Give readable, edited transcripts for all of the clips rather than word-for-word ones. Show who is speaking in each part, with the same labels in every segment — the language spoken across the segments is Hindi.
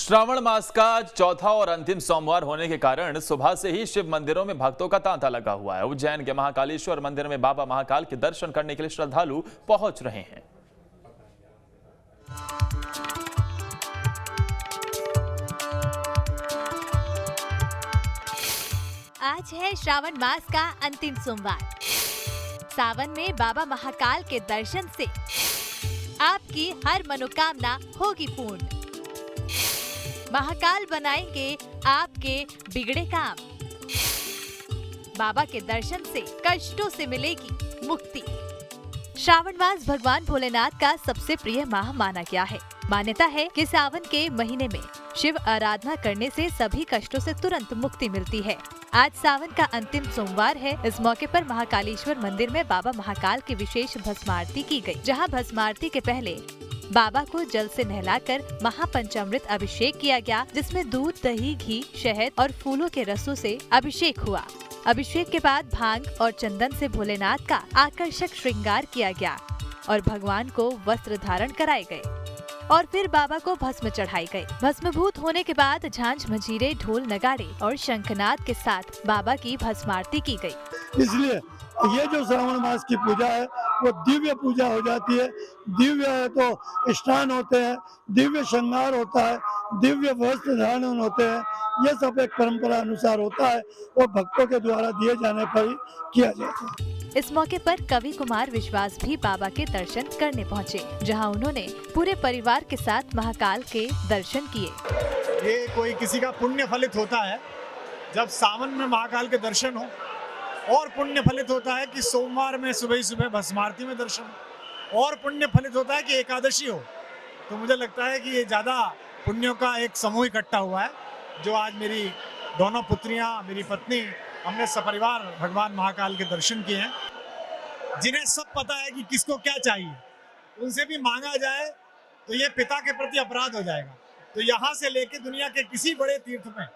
Speaker 1: श्रावण मास का चौथा और अंतिम सोमवार होने के कारण सुबह से ही शिव मंदिरों में भक्तों का तांता लगा हुआ है। उज्जैन के महाकालेश्वर मंदिर में बाबा महाकाल के दर्शन करने के लिए श्रद्धालु पहुंच रहे हैं।
Speaker 2: आज है श्रावण मास का अंतिम सोमवार। सावन में बाबा महाकाल के दर्शन से आपकी हर मनोकामना होगी पूर्ण। महाकाल बनाएंगे आपके बिगड़े काम। बाबा के दर्शन से कष्टों से मिलेगी मुक्ति। श्रावण मास भगवान भोलेनाथ का सबसे प्रिय माह माना गया है। मान्यता है कि सावन के महीने में शिव आराधना करने से सभी कष्टों से तुरंत मुक्ति मिलती है। आज सावन का अंतिम सोमवार है। इस मौके पर महाकालेश्वर मंदिर में बाबा महाकाल की विशेष भस्म आरती की गई, जहां भस्म आरती के पहले बाबा को जल से नहलाकर महापंचामृत अभिषेक किया गया, जिसमें दूध, दही, घी, शहद और फूलों के रसों से अभिषेक हुआ। अभिषेक के बाद भांग और चंदन से भोलेनाथ का आकर्षक श्रृंगार किया गया और भगवान को वस्त्र धारण कराए गए और फिर बाबा को भस्म चढ़ाई गई। भस्मभूत होने के बाद झांझ, मंजीरे, ढोल, नगाड़े और शंखनाद के साथ बाबा की भस्म आरती की गई।
Speaker 3: इसलिए ये जो श्रावण मास की पूजा है वो दिव्य पूजा हो जाती है। दिव्य है तो स्नान होते हैं, दिव्य श्रृंगार होता है, दिव्य वस्त्र धारण होते हैं। ये सब एक परंपरा अनुसार होता है और भक्तों के द्वारा दिए जाने पर ही किया जाता है।
Speaker 2: इस मौके पर कवि कुमार विश्वास भी बाबा के दर्शन करने पहुंचे, जहां उन्होंने पूरे परिवार के साथ महाकाल के दर्शन किए।
Speaker 4: ये कोई किसी का पुण्य फलित होता है जब सावन में महाकाल के दर्शन हो, और पुण्य फलित होता है कि सोमवार में सुबह ही सुबह भस्म आरती में दर्शन, और पुण्य फलित होता है कि एकादशी हो। तो मुझे लगता है कि ये ज़्यादा पुण्यों का एक समूह इकट्ठा हुआ है, जो आज मेरी दोनों पुत्रियां, मेरी पत्नी, हमने सपरिवार भगवान महाकाल के दर्शन किए हैं। जिन्हें सब पता है कि किसको क्या चाहिए, उनसे भी मांगा जाए तो ये पिता के प्रति अपराध हो जाएगा। तो यहाँ से लेके दुनिया के किसी बड़े तीर्थ में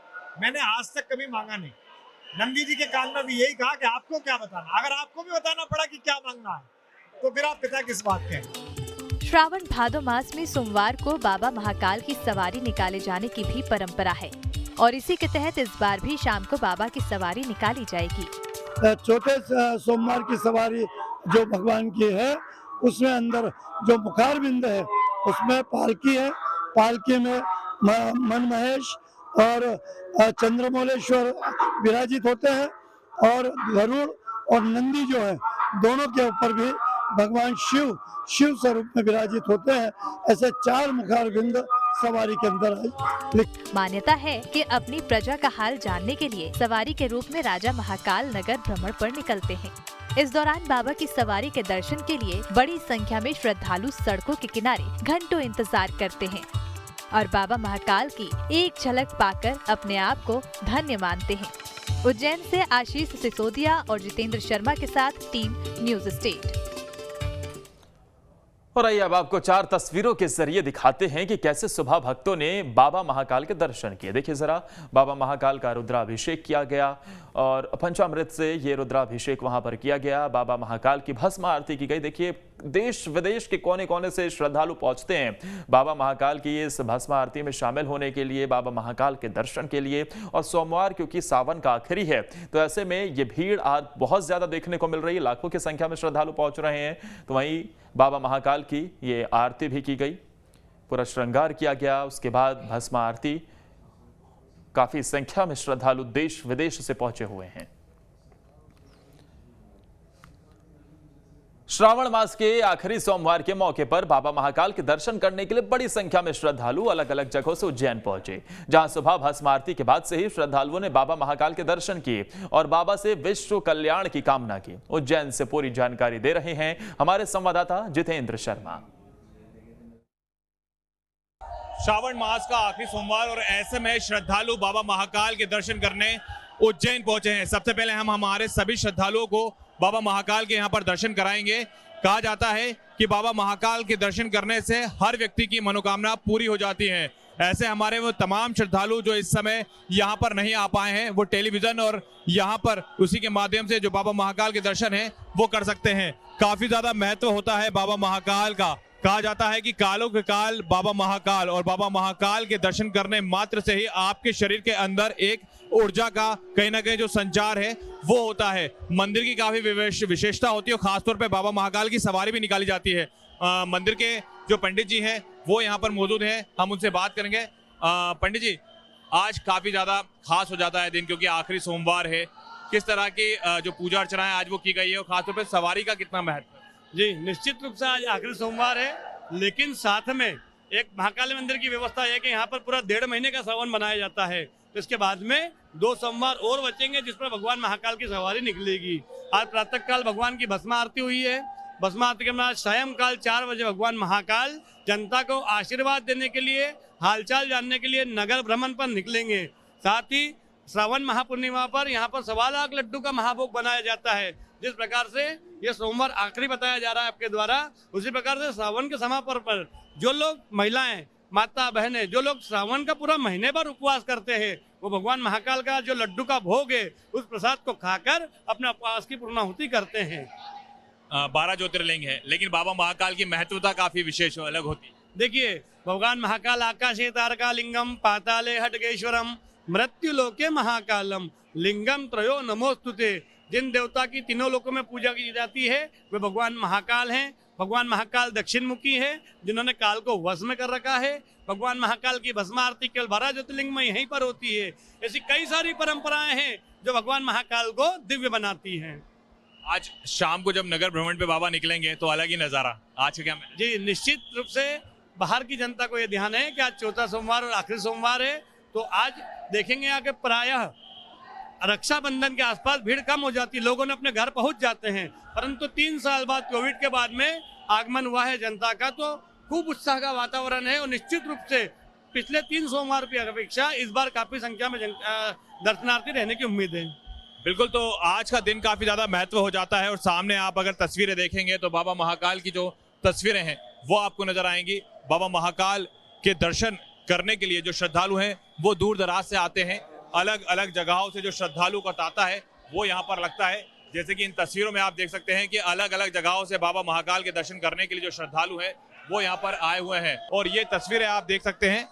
Speaker 4: मैंने आज तक कभी मांगा नहीं। नंदी जी के काल में भी यही कहा कि आपको क्या बताना, अगर आपको भी बताना पड़ा कि क्या मांगना है तो फिर आप पिता किस बात के हैं।
Speaker 2: श्रावण भादो मास में सोमवार को बाबा महाकाल की सवारी निकाले जाने की भी परंपरा है और इसी के तहत इस बार भी शाम को बाबा की सवारी निकाली जाएगी।
Speaker 3: छोटे सोमवार की सवारी जो भगवान की है, उसमें अंदर जो मुखार बिंद है उसमें पालकी है। पालकी में मनमहेश और चंद्रमौलेश्वर विराजित होते हैं और गरुड़ और नंदी जो है दोनों के ऊपर भी भगवान शिव स्वरूप में विराजित होते हैं। ऐसे 4 मुखार बिंद सवारी के अंदर है।
Speaker 2: मान्यता है कि अपनी प्रजा का हाल जानने के लिए सवारी के रूप में राजा महाकाल नगर भ्रमण पर निकलते हैं। इस दौरान बाबा की सवारी के दर्शन के लिए बड़ी संख्या में श्रद्धालु सड़कों के किनारे घंटों इंतजार करते हैं और बाबा महाकाल की एक झलक पाकर अपने आप को धन्य मानते हैं। उज्जैन से आशीष सिसोदिया और जितेंद्र शर्मा के साथ टीम न्यूज स्टेट।
Speaker 1: और आइए अब आपको 4 तस्वीरों के जरिए दिखाते हैं कि कैसे सुबह भक्तों ने बाबा महाकाल के दर्शन किए। देखिए जरा, बाबा महाकाल का रुद्राभिषेक किया गया और पंचामृत से ये रुद्राभिषेक वहां पर किया गया। बाबा महाकाल की भस्म आरती की गई। देखिए देश विदेश के कोने कोने से श्रद्धालु पहुंचते हैं बाबा महाकाल की इस भस्म आरती में शामिल होने के लिए, बाबा महाकाल के दर्शन के लिए। और सोमवार क्योंकि सावन का आखिरी है, तो ऐसे में ये भीड़ आज बहुत ज्यादा देखने को मिल रही है। लाखों की संख्या में श्रद्धालु पहुंच रहे हैं। तो वहीं बाबा महाकाल की ये आरती भी की गई, पूरा श्रृंगार किया गया। उसके बाद भस्म आरती, काफी संख्या में श्रद्धालु देश विदेश से पहुंचे हुए हैं। श्रावण मास के आखिरी सोमवार के मौके पर बाबा महाकाल के दर्शन करने के लिए बड़ी संख्या में श्रद्धालु अलग अलग जगहों से उज्जैन पहुंचे, जहां सुबह भस्म आरती के बाद से ही श्रद्धालुओं ने बाबा महाकाल के दर्शन किए और बाबा से विश्व कल्याण की कामना की। उज्जैन से पूरी जानकारी दे रहे हैं हमारे संवाददाता जितेंद्र शर्मा।
Speaker 5: श्रावण मास का आखिरी सोमवार और ऐसे में श्रद्धालु बाबा महाकाल के दर्शन करने उज्जैन पहुंचे हैं। सबसे पहले हम हमारे सभी श्रद्धालुओं को बाबा महाकाल के यहाँ पर दर्शन कराएंगे। कहा जाता है कि बाबा महाकाल के दर्शन करने से हर व्यक्ति की मनोकामना पूरी हो जाती है। ऐसे हमारे वो तमाम श्रद्धालु जो इस समय यहाँ पर नहीं आ पाए हैं, वो टेलीविजन और यहाँ पर उसी के माध्यम से जो बाबा महाकाल के दर्शन है वो कर सकते हैं। काफी ज्यादा महत्व होता है बाबा महाकाल का कहा जाता है कि कालों के काल बाबा महाकाल, और बाबा महाकाल के दर्शन करने मात्र से ही आपके शरीर के अंदर एक ऊर्जा का कहीं ना कहीं जो संचार है वो होता है। मंदिर की काफी विशेषता होती है और खासतौर पे बाबा महाकाल की सवारी भी निकाली जाती है। मंदिर के जो पंडित जी हैं वो यहाँ पर मौजूद हैं, हम उनसे बात करेंगे। पंडित जी, आज काफी ज्यादा खास हो जाता है दिन, क्योंकि आखिरी सोमवार है। किस तरह की जो पूजा अर्चना है आज वो की गई है और खासतौर पे सवारी का कितना महत्व है?
Speaker 6: जी, निश्चित रूप से आज आखिरी सोमवार है, लेकिन साथ में एक महाकाली मंदिर की व्यवस्था है कि यहाँ पर पूरा 1.5 महीने का श्रावण मनाया जाता है। तो इसके बाद में 2 सोमवार और बचेंगे जिस पर भगवान महाकाल की सवारी निकलेगी। आज प्रातः काल भगवान की भस्म आरती हुई है। भस्म आरती के बाद सायंकाल 4 बजे भगवान महाकाल जनता को आशीर्वाद देने के लिए, हालचाल जानने के लिए नगर भ्रमण पर निकलेंगे। साथ ही श्रावण महापूर्णिमा पर यहाँ पर 1.25 लाख लड्डू का महाभोग बनाया जाता है। जिस प्रकार से ये सोमवार आखिरी बताया जा रहा है आपके द्वारा, उसी प्रकार से श्रावण के समापन पर जो लोग महिलाएं, माता बहनें, जो लोग श्रावण का पूरा महीने भर उपवास करते हैं, वो भगवान महाकाल का जो लड्डू का भोग है उस प्रसाद को खाकर अपने उपवास की पूर्णाहुति करते हैं।
Speaker 5: 12 ज्योतिर्लिंग है, लेकिन बाबा महाकाल की महत्वता काफी विशेष और अलग होती है।
Speaker 6: देखिए, भगवान महाकाल आकाशे तारका लिंगम पाताले हटकेश्वरम मृत्युलोके महाकालम लिंगम त्रयो नमोस्तुते। जिन देवता की तीनों लोकों में पूजा की जाती है वे भगवान महाकाल हैं। भगवान महाकाल दक्षिण मुखी है, जिन्होंने काल को वश में कर रखा है। भगवान महाकाल की भस्म आरती केवल 12 ज्योतिर्लिंग में यहीं पर होती है। ऐसी कई सारी परंपराएं हैं जो भगवान महाकाल को दिव्य बनाती हैं।
Speaker 5: आज शाम को जब नगर भ्रमण पे बाबा निकलेंगे तो अलग ही नजारा। आज का क्या
Speaker 6: जी, निश्चित रूप से बाहर की जनता को ये ध्यान है कि आज चौथा सोमवार और आखिरी सोमवार है, तो आज देखेंगे यहाँ के प्रायः रक्षाबंधन के आसपास भीड़ कम हो जाती है, लोगों ने अपने घर पहुंच जाते हैं। परंतु 3 साल बाद कोविड के बाद में आगमन हुआ है जनता का, तो खूब उत्साह का वातावरण है और निश्चित रूप से पिछले 3 सोमवार की अपेक्षा इस बार काफी संख्या में दर्शनार्थी रहने की उम्मीद है।
Speaker 5: बिल्कुल, तो आज का दिन काफी ज्यादा महत्व हो जाता है और सामने आप अगर तस्वीरें देखेंगे तो बाबा महाकाल की जो तस्वीरें हैं वो आपको नजर आएंगी। बाबा महाकाल के दर्शन करने के लिए जो श्रद्धालु हैं वो दूर दराज से आते हैं। अलग अलग जगहों से जो श्रद्धालु का तांता है वो यहाँ पर लगता है। जैसे कि इन तस्वीरों में आप देख सकते हैं कि अलग अलग जगहों से बाबा महाकाल के दर्शन करने के लिए जो श्रद्धालु हैं वो यहाँ पर आए हुए हैं। और ये तस्वीरें आप देख सकते हैं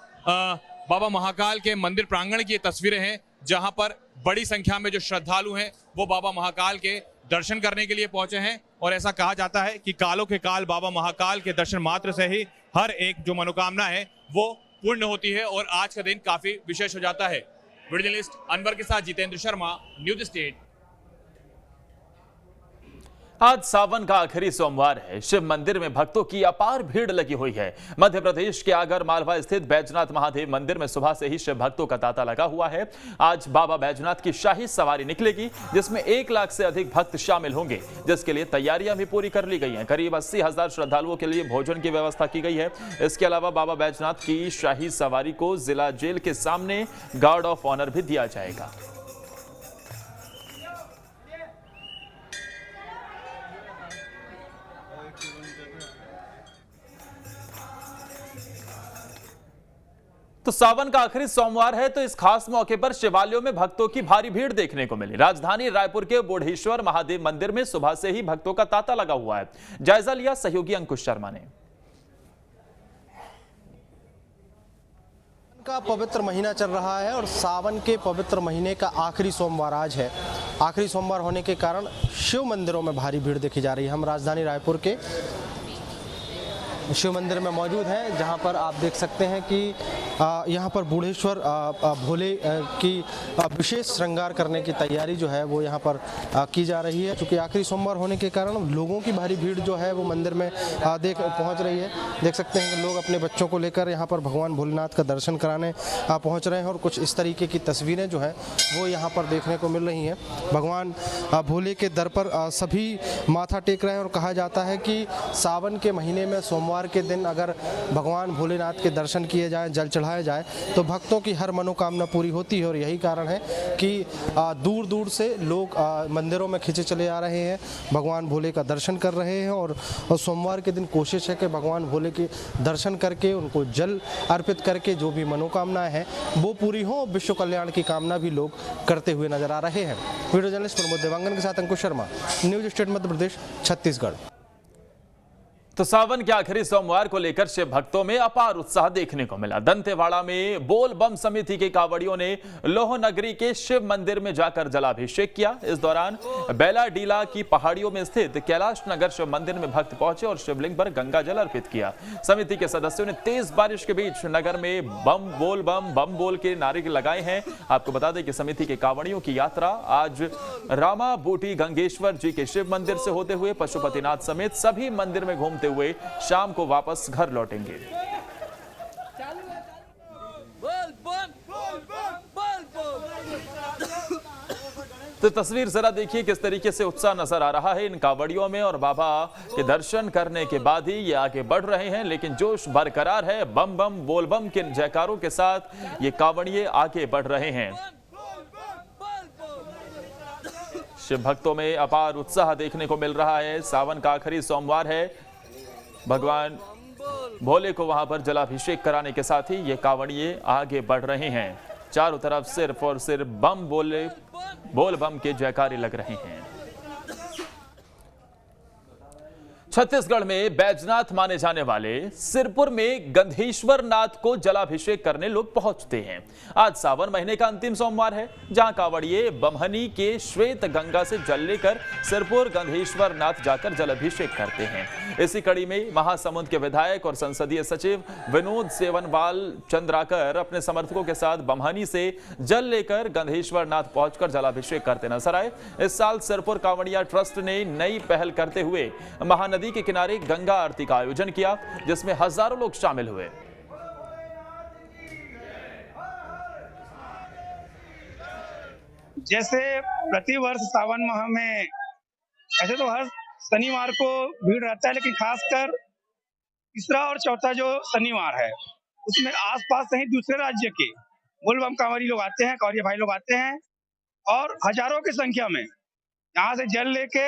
Speaker 5: बाबा महाकाल के मंदिर प्रांगण की ये तस्वीरें हैं, जहाँ पर बड़ी संख्या में जो श्रद्धालु हैं वो बाबा महाकाल के दर्शन करने के लिए पहुंचे हैं। और ऐसा कहा जाता है कि कालों के काल बाबा महाकाल के दर्शन मात्र से ही हर एक जो मनोकामना है वो पूर्ण होती है और आज का दिन काफी विशेष हो जाता है। वीडियो जर्नलिस्ट अनवर के साथ जितेंद्र शर्मा, न्यूज स्टेट।
Speaker 1: आज सावन का आखिरी सोमवार है। शिव मंदिर में भक्तों की अपार भीड़ लगी हुई है। मध्य प्रदेश के आगर मालवा स्थित बैजनाथ महादेव मंदिर में सुबह से ही शिव भक्तों का तांता लगा हुआ है। आज बाबा बैजनाथ की शाही सवारी निकलेगी, जिसमें 1 लाख से अधिक भक्त शामिल होंगे, जिसके लिए तैयारियां भी पूरी कर ली गई हैं। करीब 80,000 श्रद्धालुओं के लिए भोजन की व्यवस्था की गई है। इसके अलावा बाबा बैजनाथ की शाही सवारी को जिला जेल के सामने गार्ड ऑफ ऑनर भी दिया जाएगा। तो सावन का आखिरी सोमवार है, तो इस खास मौके पर शिवालयों में भक्तों की भारी भीड़ देखने को मिली। राजधानी रायपुर के बोढ़ेश्वर महादेव मंदिर में सुबह से ही भक्तों का तांता लगा हुआ है। जायजा लिया सहयोगी अंकुश शर्मा ने।
Speaker 7: का पवित्र महीना चल रहा है और सावन के पवित्र महीने का आखिरी सोमवार आज है। आखिरी सोमवार होने के कारण शिव मंदिरों में भारी भीड़ देखी जा रही है। हम राजधानी रायपुर के शिव मंदिर में मौजूद हैं, जहां पर आप देख सकते हैं कि यहां पर बूढ़ेश्वर भोले की विशेष श्रृंगार करने की तैयारी जो है वो यहां पर की जा रही है। क्योंकि आखिरी सोमवार होने के कारण लोगों की भारी भीड़ जो है वो मंदिर में पहुंच रही है। देख सकते हैं कि लोग अपने बच्चों को लेकर यहां पर भगवान भोलेनाथ का दर्शन कराने पहुंच रहे हैं और कुछ इस तरीके की तस्वीरें जो है वो यहाँ पर देखने को मिल रही हैं। भगवान भोले के दर पर सभी माथा टेक रहे हैं और कहा जाता है कि सावन के महीने में सोमवार के दिन अगर भगवान भोलेनाथ के दर्शन किए जाएं, जल चढ़ाया जाए, तो भक्तों की हर मनोकामना पूरी होती है। और यही कारण है कि दूर दूर से लोग मंदिरों में खिंचे चले आ रहे हैं, भगवान भोले का दर्शन कर रहे हैं। और सोमवार के दिन कोशिश है कि भगवान भोले के दर्शन करके उनको जल अर्पित करके जो भी मनोकामनाएं हैं वो पूरी हों। विश्व कल्याण की कामना भी लोग करते हुए नजर आ रहे हैं। वीडियो जर्नलिस्ट प्रमोद देवांगन के साथ अंकुश शर्मा, न्यूज स्टेट मध्य प्रदेश, छत्तीसगढ़।
Speaker 1: तो सावन के आखिरी सोमवार को लेकर शिव भक्तों में अपार उत्साह देखने को मिला। दंतेवाड़ा में बोल बम समिति के कांवड़ियों ने लोह नगरी के शिव मंदिर में जाकर जलाभिषेक किया। इस दौरान बेलाडीला की पहाड़ियों में स्थित कैलाश नगर शिव मंदिर में भक्त पहुंचे और शिवलिंग पर गंगा जल अर्पित किया। समिति के सदस्यों ने तेज बारिश के बीच नगर में बम बोल के नारे लगाए हैं। आपको बता दें कि समिति के कांवड़ियों की यात्रा आज रामा बूटी गंगेश्वर जी के शिव मंदिर से होते हुए पशुपतिनाथ समेत सभी मंदिर में घूमते हुए शाम को वापस घर लौटेंगे। तो तस्वीर जरा देखिए किस तरीके से उत्साह नजर आ रहा है इन कांवड़ियों में और बाबा के दर्शन करने के बाद ही ये आगे बढ़ रहे हैं, लेकिन जोश बरकरार है। बम बम बोल बम के जयकारों के साथ ये कांवड़िए आगे बढ़ रहे हैं। शिव भक्तों में अपार उत्साह देखने को मिल रहा है। सावन का आखिरी सोमवार है। भगवान भोले को वहां पर जलाभिषेक कराने के साथ ही ये कांवड़िए आगे बढ़ रहे हैं। चारों तरफ सिर्फ और सिर्फ बोल बम के जयकारे लग रहे हैं। छत्तीसगढ़ में बैजनाथ माने जाने वाले सिरपुर में गंधेश्वर नाथ को जलाभिषेक करने लोग पहुंचते हैं। आज सावन महीने का अंतिम सोमवार है, जहां कांवड़िए बमहनी के श्वेत गंगा से जल लेकर सिरपुर गंधेश्वर नाथ जाकर जलाभिषेक करते हैं। इसी कड़ी में महासमुंद के विधायक और संसदीय सचिव विनोद सेवनवाल चंद्राकर अपने समर्थकों के साथ बमहनी से जल लेकर गंधेश्वर नाथ पहुंचकर जलाभिषेक करते नजर आए। इस साल सिरपुर कांवड़िया ट्रस्ट ने नई पहल करते हुए महानदी के किनारे गंगा आरती का आयोजन किया, जिसमें हजारों लोग शामिल हुए।
Speaker 8: जैसे प्रतिवर्ष सावन माह में ऐसे तो हर शनिवार को भीड़ रहता है, लेकिन खासकर तीसरा और चौथा जो शनिवार है उसमें आसपास से ही दूसरे राज्य के बोलबम कांवड़ी लोग आते हैं, कांवड़िया भाई लोग आते हैं और हजारों की संख्या में यहाँ से जल लेके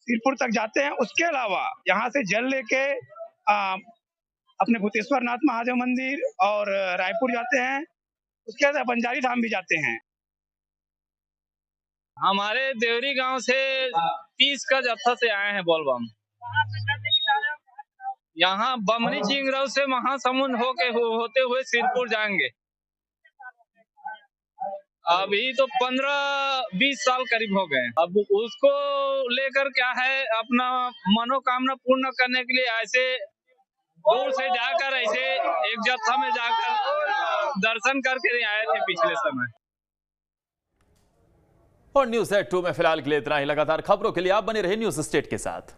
Speaker 8: सिरपुर तक जाते हैं। उसके अलावा यहाँ से जल लेके अपने भूतेश्वर नाथ महादेव मंदिर और रायपुर जाते हैं। उसके बाद बंजारी धाम भी जाते हैं।
Speaker 9: हमारे देवरी गांव से 30 का जत्था से आए हैं बोलबम। यहाँ बमनी चिंगरऊ से महासमुंद होते हुए सिरपुर जाएंगे। अभी तो 15-20 साल करीब हो गए। अब उसको लेकर क्या है, अपना मनोकामना पूर्ण करने के लिए ऐसे दूर से जाकर ऐसे एक जत्था में जाकर दर्शन करके आए थे पिछले समय।
Speaker 1: और न्यूज़ एट 2 में फिलहाल के लिए इतना ही। लगातार खबरों के लिए आप बने रहे न्यूज़ स्टेट के साथ।